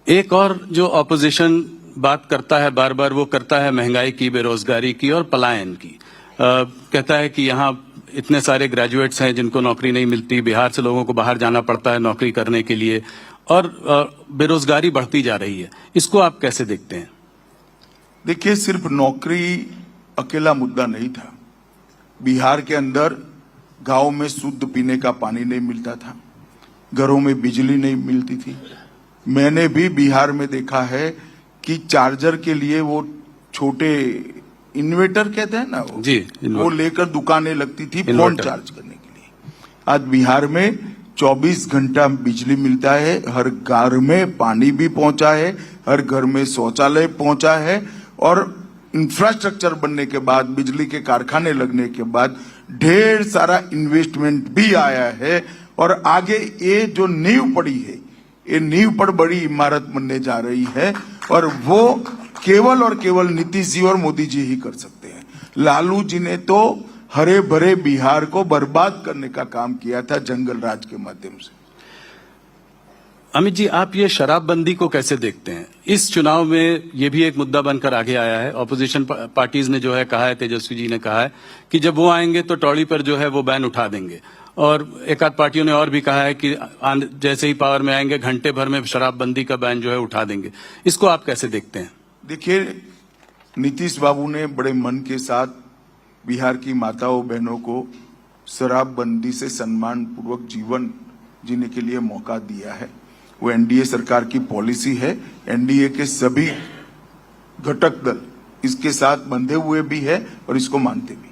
एक और जो ऑपोजिशन बात करता है बार बार, वो करता है महंगाई की, बेरोजगारी की और पलायन की। कहता है कि यहाँ इतने सारे ग्रेजुएट्स हैं जिनको नौकरी नहीं मिलती, बिहार से लोगों को बाहर जाना पड़ता है नौकरी करने के लिए, और बेरोजगारी बढ़ती जा रही है। इसको आप कैसे देखते हैं? देखिए, सिर्फ नौकरी अकेला मुद्दा नहीं था। बिहार के अंदर गांव में शुद्ध पीने का पानी नहीं मिलता था, घरों में बिजली नहीं मिलती थी। मैंने भी बिहार में देखा है कि चार्जर के लिए वो छोटे इन्वर्टर कहते हैं ना, वो लेकर दुकानें लगती थी फोन चार्ज करने के लिए। आज बिहार में 24 घंटा बिजली मिलता है, हर घर में पानी भी पहुंचा है, हर घर में शौचालय पहुंचा है, और इंफ्रास्ट्रक्चर बनने के बाद, बिजली के कारखाने लगने के बाद ढेर सारा इन्वेस्टमेंट भी आया है। और आगे ये जो नींव पड़ी है, ये नींव पर बड़ी इमारत बनने जा रही है, और वो केवल और केवल नीतीश जी और मोदी जी ही कर सकते हैं। लालू जी ने तो हरे भरे बिहार को बर्बाद करने का काम किया था जंगल राज के माध्यम से। अमित जी, आप ये शराबबंदी को कैसे देखते हैं? इस चुनाव में ये भी एक मुद्दा बनकर आगे आया है। ऑपोजिशन पार्टीज ने जो है कहा है, तेजस्वी जी ने कहा है कि जब वो आएंगे तो टौड़ी पर जो है वो बैन उठा देंगे, और एक आध पार्टियों ने और भी कहा है कि जैसे ही पावर में आएंगे घंटे भर में शराबबंदी का बैन जो है उठा देंगे। इसको आप कैसे देखते हैं? देखिए, नीतीश बाबू ने बड़े मन के साथ बिहार की माताओं बहनों को शराबबंदी से सम्मान पूर्वक जीवन जीने के लिए मौका दिया है। वो एनडीए सरकार की पॉलिसी है। एनडीए के सभी घटक दल इसके साथ बंधे हुए भी है और इसको मानते भी।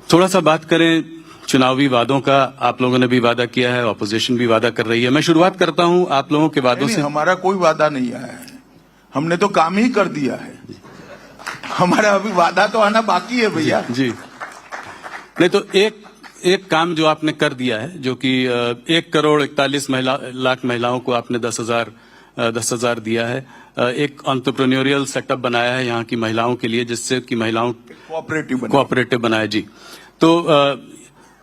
थोड़ा सा बात करें चुनावी वादों का। आप लोगों ने भी वादा किया है, ऑपोजिशन भी वादा कर रही है। मैं शुरुआत करता हूं आप लोगों के वादों से। हमारा कोई वादा नहीं आया है, हमने तो काम ही कर दिया है। हमारा अभी वादा तो आना बाकी है भैया जी। नहीं तो एक काम जो आपने कर दिया है, जो कि 1,41 लाख महिलाओं को आपने 10,000 दिया है। एक एंटरप्रेन्योरियल सेटअप बनाया है यहाँ की महिलाओं के लिए, जिससे कि महिलाओं कोऑपरेटिव बनाया जी। तो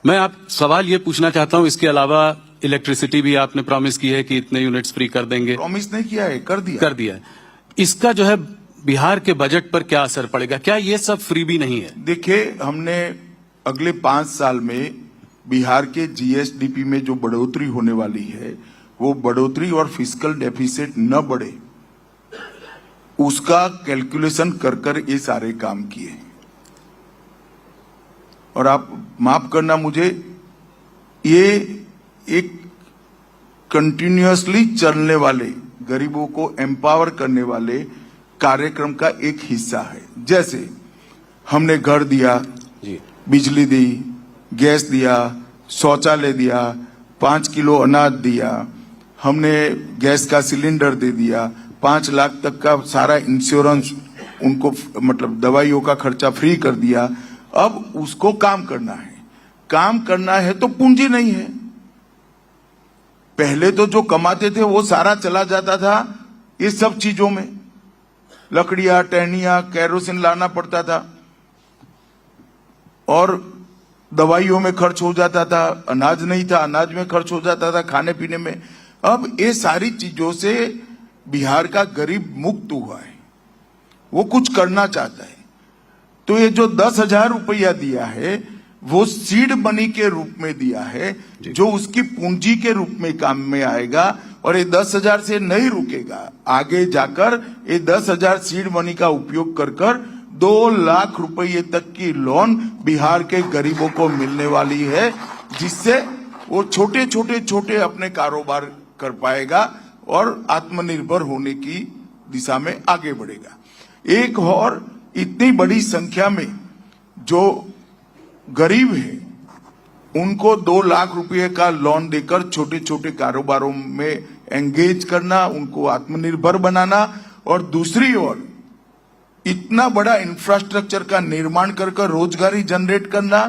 मैं आप सवाल ये पूछना चाहता हूँ, इसके अलावा इलेक्ट्रिसिटी भी आपने प्रॉमिस की है कि इतने यूनिट्स फ्री कर देंगे। प्रॉमिस नहीं किया है, कर दिया है। इसका जो है बिहार के बजट पर क्या असर पड़ेगा? क्या ये सब फ्री भी नहीं है? देखिए, हमने अगले 5 साल में बिहार के जीएसडीपी में जो बढ़ोतरी होने वाली है, वो बढ़ोतरी और फिस्कल डेफिसिट न बढ़े, उसका कैलकुलेशन कर ये सारे काम किए। और आप माफ करना मुझे, ये एक कंटिन्यूअसली चलने वाले, गरीबों को एम्पावर करने वाले कार्यक्रम का एक हिस्सा है। जैसे हमने घर दिया, बिजली दी, गैस दिया, शौचालय दिया, 5 किलो अनाज दिया, हमने गैस का सिलेंडर दे दिया, 5 लाख तक का सारा इंश्योरेंस उनको, मतलब दवाइयों का खर्चा फ्री कर दिया। अब उसको काम करना है। काम करना है तो पूंजी नहीं है। पहले तो जो कमाते थे वो सारा चला जाता था ये सब चीजों में, लकड़ियां, टहनियां, केरोसिन लाना पड़ता था, और दवाइयों में खर्च हो जाता था। अनाज नहीं था, अनाज में खर्च हो जाता था, खाने पीने में। अब ये सारी चीजों से बिहार का गरीब मुक्त हुआ है, वो कुछ करना चाहता है। तो ये जो 10,000 रुपया दिया है, वो सीड मनी के रूप में दिया है, जो उसकी पूंजी के रूप में काम में आएगा। और ये 10,000 से नहीं रुकेगा, आगे जाकर ये 10,000 सीड मनी का उपयोग कर 2 लाख रुपये तक की लोन बिहार के गरीबों को मिलने वाली है, जिससे वो छोटे अपने कारोबार कर पाएगा और आत्मनिर्भर होने की दिशा में आगे बढ़ेगा। एक और, इतनी बड़ी संख्या में जो गरीब है उनको 2 लाख रुपए का लोन देकर छोटे कारोबारों में एंगेज करना, उनको आत्मनिर्भर बनाना, और दूसरी ओर इतना बड़ा इंफ्रास्ट्रक्चर का निर्माण कर रोजगारी जनरेट करना,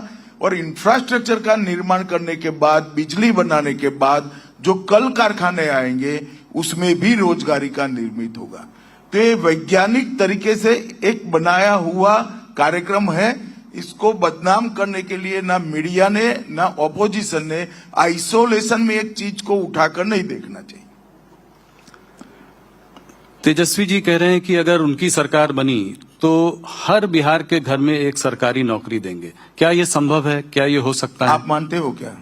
और इंफ्रास्ट्रक्चर का निर्माण करने के बाद, बिजली बनाने के बाद जो कल कारखाने आएंगे उसमें भी रोजगारी का निर्मित होगा। तो ये वैज्ञानिक तरीके से एक बनाया हुआ कार्यक्रम है। इसको बदनाम करने के लिए ना मीडिया ने ना ऑपोजिशन ने आइसोलेशन में एक चीज को उठाकर नहीं देखना चाहिए। तेजस्वी जी कह रहे हैं कि अगर उनकी सरकार बनी तो हर बिहार के घर में एक सरकारी नौकरी देंगे। क्या ये संभव है? क्या ये हो सकता है? आप मानते हो क्या?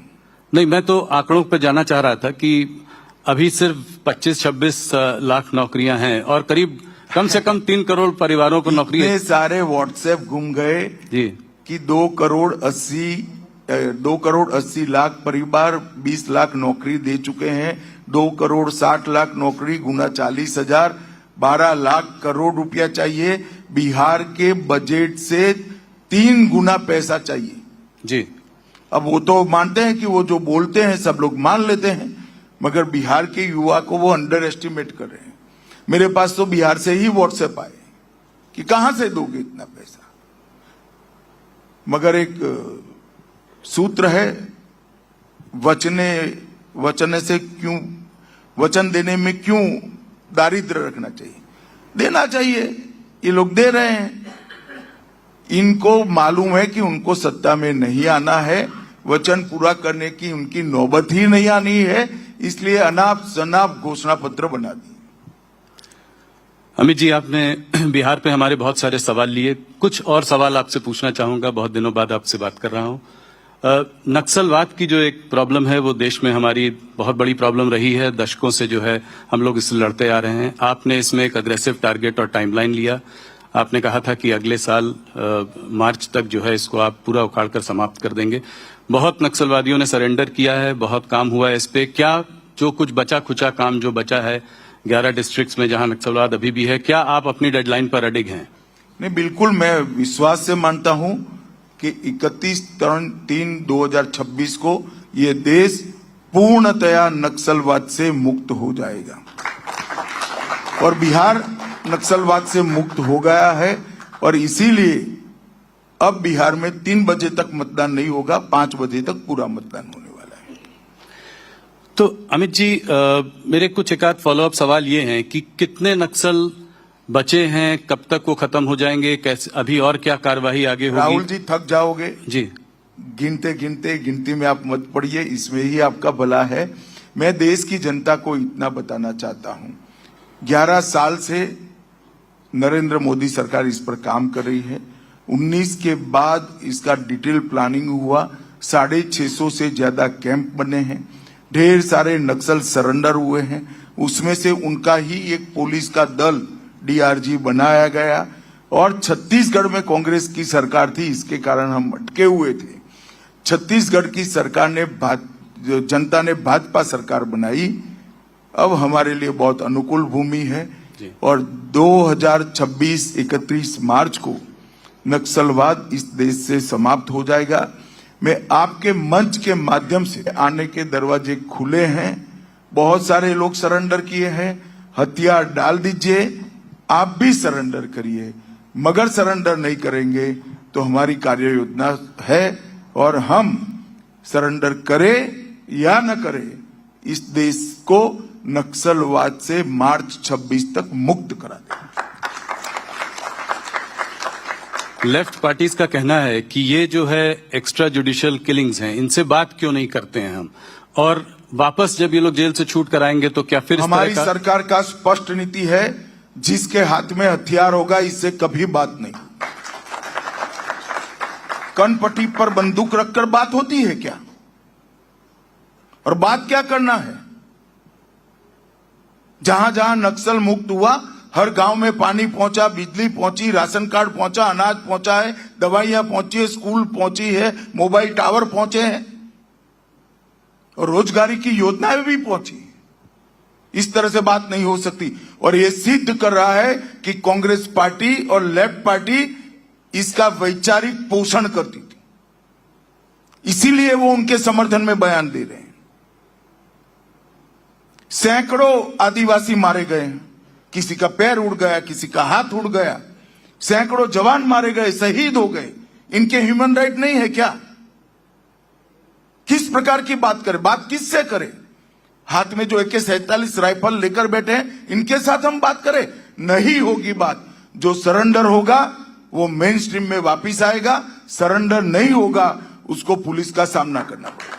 नहीं, मैं तो आंकड़ों पर जाना चाह रहा था कि अभी सिर्फ 25-26 लाख नौकरियां हैं और करीब कम से कम 3 करोड़ परिवारों को नौकरी इतने सारे व्हाट्सएप घूम गए जी कि 2 करोड़ 80 लाख परिवार 20 लाख नौकरी दे चुके हैं। 2 करोड़ 60 लाख नौकरी गुना 40,000 12 लाख करोड़ रुपया चाहिए। बिहार के बजट से 3 गुना पैसा चाहिए जी। अब वो तो मानते हैं कि वो जो बोलते हैं सब लोग मान लेते हैं, मगर बिहार के युवा को वो अंडर एस्टिमेट कर रहे हैं। मेरे पास तो बिहार से ही व्हाट्सएप आए कि कहां से दोगे इतना पैसा। मगर एक सूत्र है, वचन से क्यों, वचन देने में क्यों दारिद्र रखना चाहिए? देना चाहिए। ये लोग दे रहे हैं। इनको मालूम है कि उनको सत्ता में नहीं आना है, वचन पूरा करने की उनकी नौबत ही नहीं आनी है, इसलिए अनाप शनाप घोषणा पत्र बना दिए। अमित जी, आपने बिहार पे हमारे बहुत सारे सवाल लिए। कुछ और सवाल आपसे पूछना चाहूंगा, बहुत दिनों बाद आपसे बात कर रहा हूं। नक्सलवाद की जो एक प्रॉब्लम है वो देश में हमारी बहुत बड़ी प्रॉब्लम रही है। दशकों से जो है हम लोग इससे लड़ते आ रहे हैं। आपने इसमें एक अग्रेसिव टारगेट और टाइमलाइन लिया। आपने कहा था कि अगले साल मार्च तक जो है इसको आप पूरा उखाड़ कर समाप्त कर देंगे। बहुत नक्सलवादियों ने सरेंडर किया है, बहुत काम हुआ है इस पे। क्या जो कुछ बचा खुचा काम जो बचा है 11 डिस्ट्रिक्ट्स में जहां नक्सलवाद अभी भी है, क्या आप अपनी डेडलाइन पर अडिग हैं? नहीं, बिल्कुल मैं विश्वास से मानता हूं कि 31/3/2026 को ये देश पूर्णतया नक्सलवाद से मुक्त हो जाएगा और बिहार नक्सलवाद से मुक्त हो गया है। और इसीलिए अब बिहार में 3 बजे तक मतदान नहीं होगा, 5 बजे तक पूरा मतदान होने वाला है। तो अमित जी, मेरे कुछ एक आध फॉलोअप सवाल ये हैं कि कितने नक्सल बचे हैं, कब तक वो खत्म हो जाएंगे, कैसे, अभी और क्या कार्यवाही आगे होगी? राहुल जी थक जाओगे जी। गिनती में आप मत पड़िए, इसमें ही आपका भला है। मैं देश की जनता को इतना बताना चाहता हूं, 11 साल से नरेंद्र मोदी सरकार इस पर काम कर रही है। 19 के बाद इसका डिटेल प्लानिंग हुआ, 650 से ज्यादा कैंप बने हैं, ढेर सारे नक्सल सरेंडर हुए हैं। उसमें से उनका ही एक पुलिस का दल डीआरजी बनाया गया। और छत्तीसगढ़ में कांग्रेस की सरकार थी, इसके कारण हम अटके हुए थे। छत्तीसगढ़ की सरकार ने जनता ने भाजपा सरकार बनाई। अब हमारे लिए बहुत अनुकूल भूमि है और 2026 31 मार्च को नक्सलवाद इस देश से समाप्त हो जाएगा। मैं आपके मंच के माध्यम से आने के दरवाजे खुले हैं। बहुत सारे लोग सरेंडर किए हैं, हथियार डाल दीजिए, आप भी सरेंडर करिए, मगर सरेंडर नहीं करेंगे तो हमारी कार्य योजना है और हम सरेंडर करें या न करें, इस देश को नक्सलवाद से मार्च 26 तक मुक्त करा देंगे। लेफ्ट पार्टीज का कहना है कि ये जो है एक्स्ट्रा जुडिशियल किलिंग्स हैं, इनसे बात क्यों नहीं करते हैं हम, और वापस जब ये लोग जेल से छूट कर आएंगे तो क्या फिर हमारी सरकार का स्पष्ट नीति है, जिसके हाथ में हथियार होगा इससे कभी बात नहीं। कनपट्टी पर बंदूक रखकर बात होती है क्या? और बात क्या करना है? जहां जहां नक्सल मुक्त हुआ, हर गांव में पानी पहुंचा, बिजली पहुंची, राशन कार्ड पहुंचा, अनाज पहुंचा है, दवाइयां पहुंची है, स्कूल पहुंची है, मोबाइल टावर पहुंचे हैं और रोजगारी की योजनाएं भी पहुंची। इस तरह से बात नहीं हो सकती। और ये सिद्ध कर रहा है कि कांग्रेस पार्टी और लेफ्ट पार्टी इसका वैचारिक पोषण करती थी, इसीलिए वो उनके समर्थन में बयान दे रहे हैं। सैकड़ों आदिवासी मारे गए हैं, किसी का पैर उड़ गया, किसी का हाथ उड़ गया, सैकड़ों जवान मारे गए, शहीद हो गए। इनके ह्यूमन राइट नहीं है क्या? किस प्रकार की बात करें? बात किससे करें? हाथ में जो AK-47 राइफल लेकर बैठे हैं, इनके साथ हम बात करें? नहीं होगी बात। जो सरेंडर होगा वो मेन स्ट्रीम में वापिस आएगा, सरेंडर नहीं होगा उसको पुलिस का सामना करना पड़ेगा।